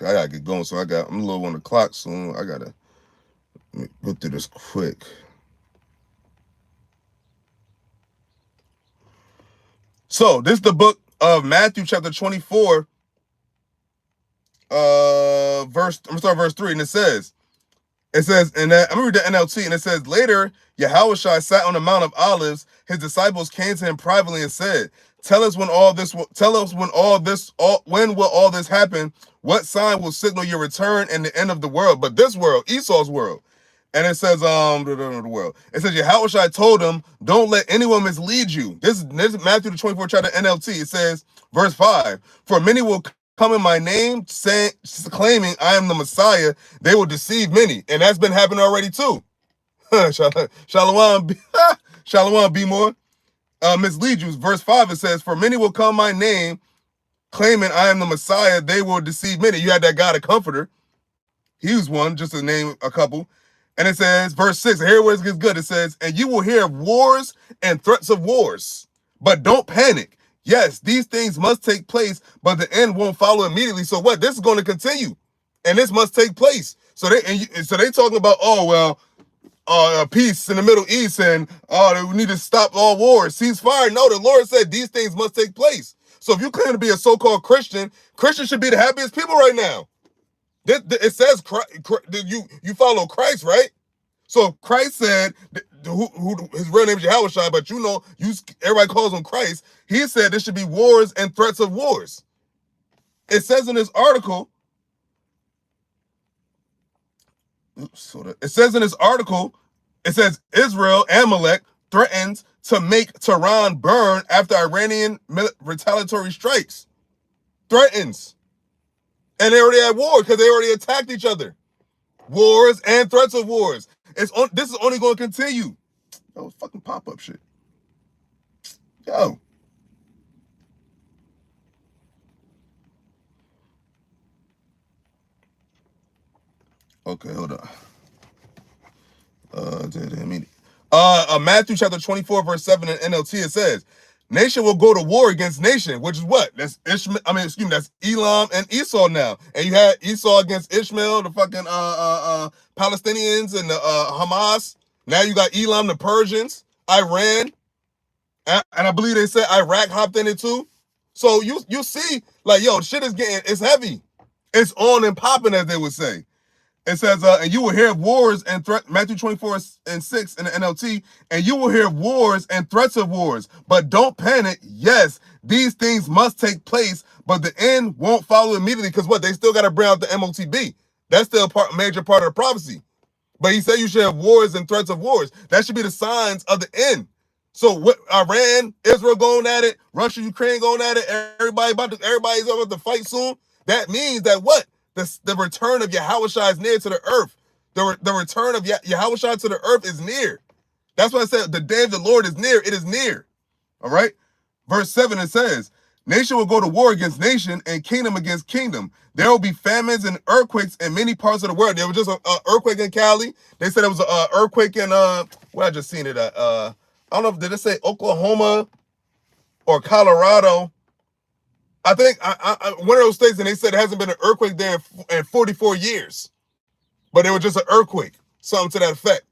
I gotta get going, so I'm a little on the clock soon. I gotta go through this quick. So this is the book of Matthew chapter 24, I'm gonna start verse 3, and it says, and I'm gonna read the NLT, and it says, later, Yahawashi sat on the Mount of Olives. His disciples came to him privately and said, when will all this happen? what sign will signal your return and the end of the world? But this world, Esau's world. And it says, the world. It says, Yahawashi told him, don't let anyone mislead you. This is Matthew the 24th chapter NLT. It says, verse 5, for many will come in my name, claiming I am the Messiah. They will deceive many. And that's been happening already too. Shalom, Shalom, be more. Mislead you. Verse 5, it says, for many will come my name, claiming I am the Messiah. They will deceive many. You had that guy, the Comforter. He was one, just to name a couple. And it says, verse 6, here where it gets good. It says, and you will hear of wars and threats of wars, but don't panic. Yes, these things must take place, but the end won't follow immediately. So what? This is going to continue, and this must take place. So they talking about, oh, well, peace in the Middle East, and we need to stop all wars, ceasefire. No, the Lord said these things must take place. So if you claim to be a so-called Christian, Christians should be the happiest people right now. It says you follow Christ, right? So Christ said, who his real name is Yahawashi, but everybody calls him Christ. He said there should be wars and threats of wars. It says in this article, it says Israel, Amalek, threatens to make Tehran burn after Iranian retaliatory strikes. Threatens. And they already had war because they already attacked each other. Wars and threats of wars. This is only going to continue. Yo, fucking pop-up shit. Yo. Okay, hold on. Matthew chapter 24, verse 7 in NLT, it says, nation will go to war against nation, which is what? That's that's Elam and Esau now. And you had Esau against Ishmael, the fucking Palestinians and the Hamas. Now you got Elam, the Persians, Iran, and I believe they said Iraq hopped in it too. So you see, like, yo, shit is it's heavy. It's on and popping, as they would say. It says, and you will hear wars and Matthew 24 and 6 in the NLT, and you will hear wars and threats of wars, but don't panic. Yes, these things must take place, but the end won't follow immediately, because what? They still got to bring out the MOTB. That's still a major part of the prophecy. But he said you should have wars and threats of wars. That should be the signs of the end. So what? Iran, Israel going at it, Russia, Ukraine going at it, everybody's about to fight soon. That means that what? The return of Yahawashi is near to the earth. The return of Yahawashi to the earth is near. That's why I said the day of the Lord is near. It is near. All right? Verse 7, it says, nation will go to war against nation and kingdom against kingdom. There will be famines and earthquakes in many parts of the world. There was just an earthquake in Cali. They said it was an earthquake in, where I just seen it at? I don't know, did it say Oklahoma or Colorado? I think one of those states, and they said it hasn't been an earthquake there in 44 years. But it was just an earthquake, something to that effect.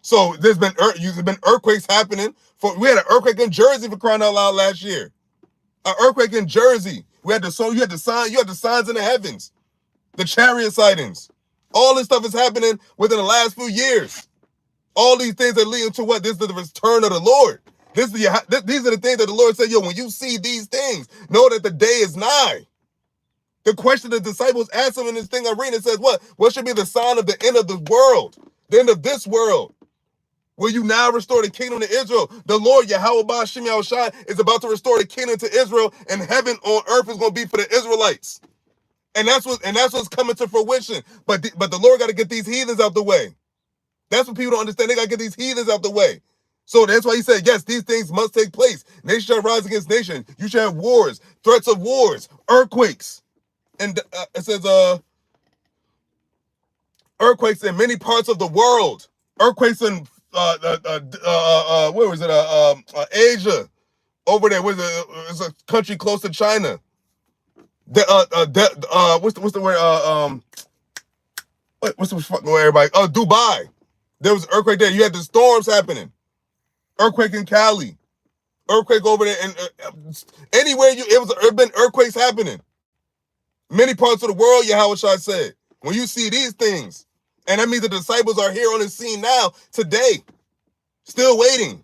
So there's been earthquakes happening. We had an earthquake in Jersey, for crying out loud, last year. An earthquake in Jersey. You had the signs in the heavens, the chariot sightings. All this stuff is happening within the last few years. All these things are leading to what? This is the return of the Lord. These are the things that the Lord said, yo, when you see these things, know that the day is nigh. The question the disciples asked him in this thing I'm reading, it says what? What should be the sign of the end of the world? The end of this world? Will you now restore the kingdom to Israel? The Lord, Yahweh BAHASHAM Yahawashi, is about to restore the kingdom to Israel, and heaven on earth is going to be for the Israelites. And that's what's coming to fruition. But the Lord got to get these heathens out the way. That's what people don't understand. They got to get these heathens out the way. So that's why he said, yes, these things must take place. Nation shall rise against nation. You shall have wars, threats of wars, earthquakes. And it says, earthquakes in many parts of the world. Earthquakes in, where was it? Asia. Over there, it's a country close to China. What's the word? What's the fucking word, everybody? Dubai. There was an earthquake there. You had the storms happening. Earthquake in Cali, earthquake over there, and anywhere it been earthquakes happening. Many parts of the world, Yahawashi said, when you see these things, and that means the disciples are here on the scene now, today, still waiting.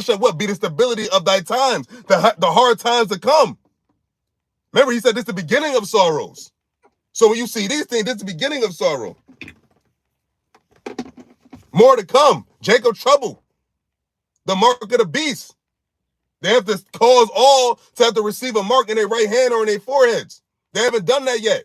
God shall what? Be the stability of thy times, the hard times to come. Remember, he said this is the beginning of sorrows. So when you see these things, this is the beginning of sorrow. More to come. Jacob trouble. The mark of the beast. They have to cause all to have to receive a mark in their right hand or in their foreheads. They haven't done that yet.